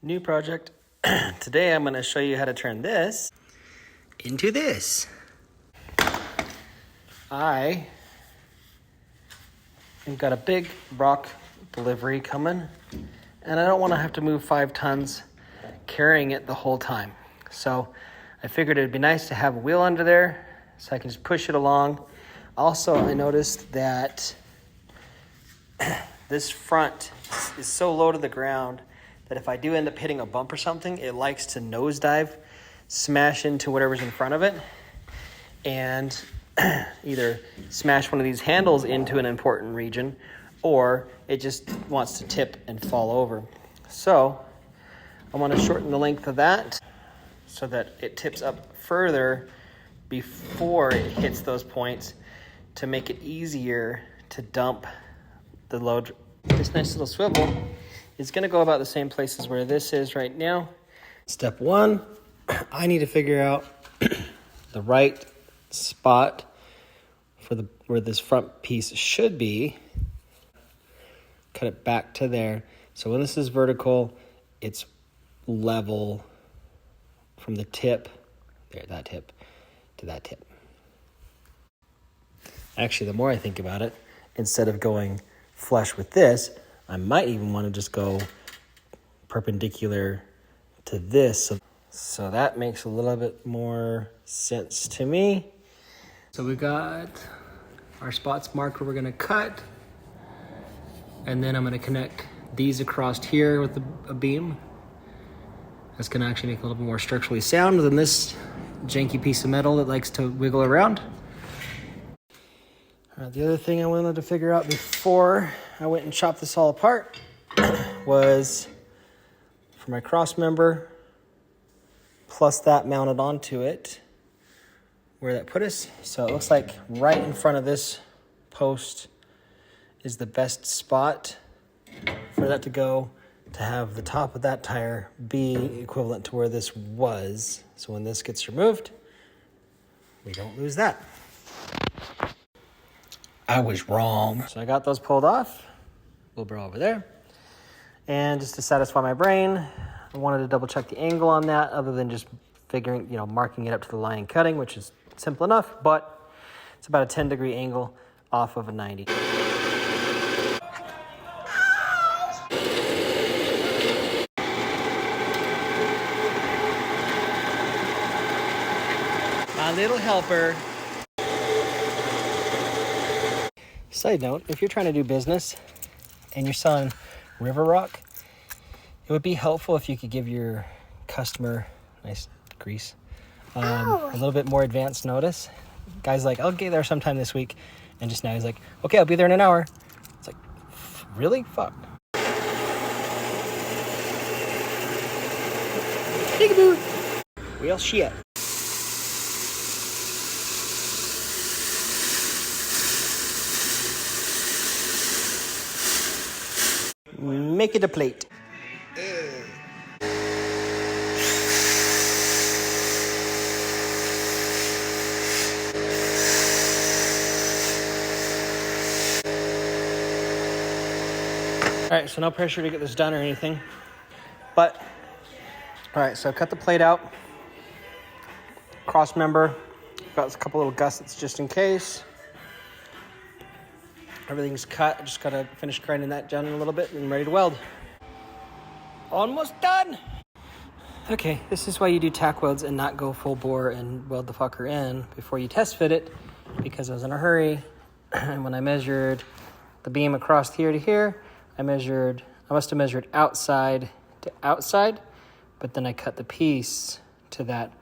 New project. Today I'm going to show you how to turn this into this. I have got a big rock delivery coming, and I don't want to have to move 5 tons carrying it the whole time. So I figured it'd be nice to have a wheel under there so I can just push it along. Also, I noticed that this front is so low to the ground that if I do end up hitting a bump or something, it likes to nosedive, smash into whatever's in front of it, and either smash one of these handles into an important region, or it just wants to tip and fall over. So I want to shorten the length of that so that it tips up further before it hits those points to make it easier to dump the load. This nice little swivel is going to go about the same places where this is right now. Step 1, I need to figure out the right spot for where this front piece should be. Cut it back to there. So when this is vertical, it's level from the tip, there, that tip, to that tip. Actually, the more I think about it, instead of going flush with this, I might even want to just go perpendicular to this. So that makes a little bit more sense to me. So we got our spots marked where we're going to cut. And then I'm going to connect these across here with a beam. That's going to actually make it a little bit more structurally sound than this janky piece of metal that likes to wiggle around. The other thing I wanted to figure out before I went and chopped this all apart was for my cross member plus that mounted onto it, where that put us. So it looks like right in front of this post is the best spot for that to go, to have the top of that tire be equivalent to where this was. So when this gets removed, we don't lose that. I was wrong. So I got those pulled off, a little bit over there. And just to satisfy my brain, I wanted to double check the angle on that other than just figuring, marking it up to the line and cutting, which is simple enough, but it's about a 10-degree angle off of a 90. My little helper. Side note, if you're trying to do business and you're selling river rock, it would be helpful if you could give your customer, nice grease, a little bit more advanced notice. Guy's like, I'll get there sometime this week. And just now he's like, okay, I'll be there in an hour. It's like, really? Fuck. Peekaboo. Well, shit. Make it a plate. All right, so no pressure to get this done or anything. But, all right, so cut the plate out. Cross member. Got a couple little gussets just in case. Everything's cut. I just gotta finish grinding that down a little bit and I'm ready to weld. Almost done. Okay, this is why you do tack welds and not go full bore and weld the fucker in before you test fit it, because I was in a hurry. And when I measured the beam across here to here, I must have measured outside to outside, but then I cut the piece to that.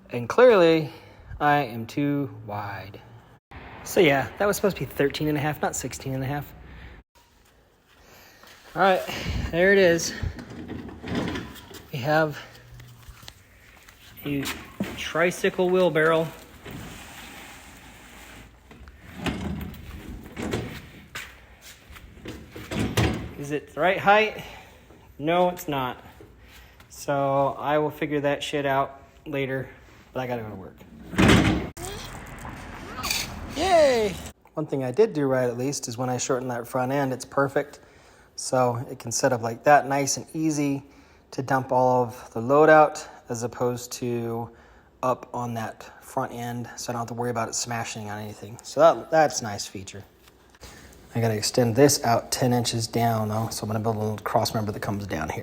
And clearly I am too wide. So yeah, that was supposed to be 13 and a half, not 16 and a half. All right, there it is. We have a tricycle wheelbarrow. Is it the right height? No, it's not. So I will figure that shit out later, but I gotta go to work. Yay! One thing I did do right, at least, is when I shorten that front end, it's perfect. So it can set up like that, nice and easy. to dump all of the load out as opposed to up on that front end, so I don't have to worry about it smashing on anything. So that's a nice feature. I gotta extend this out 10 inches down though, so I'm gonna build a little cross member that comes down here.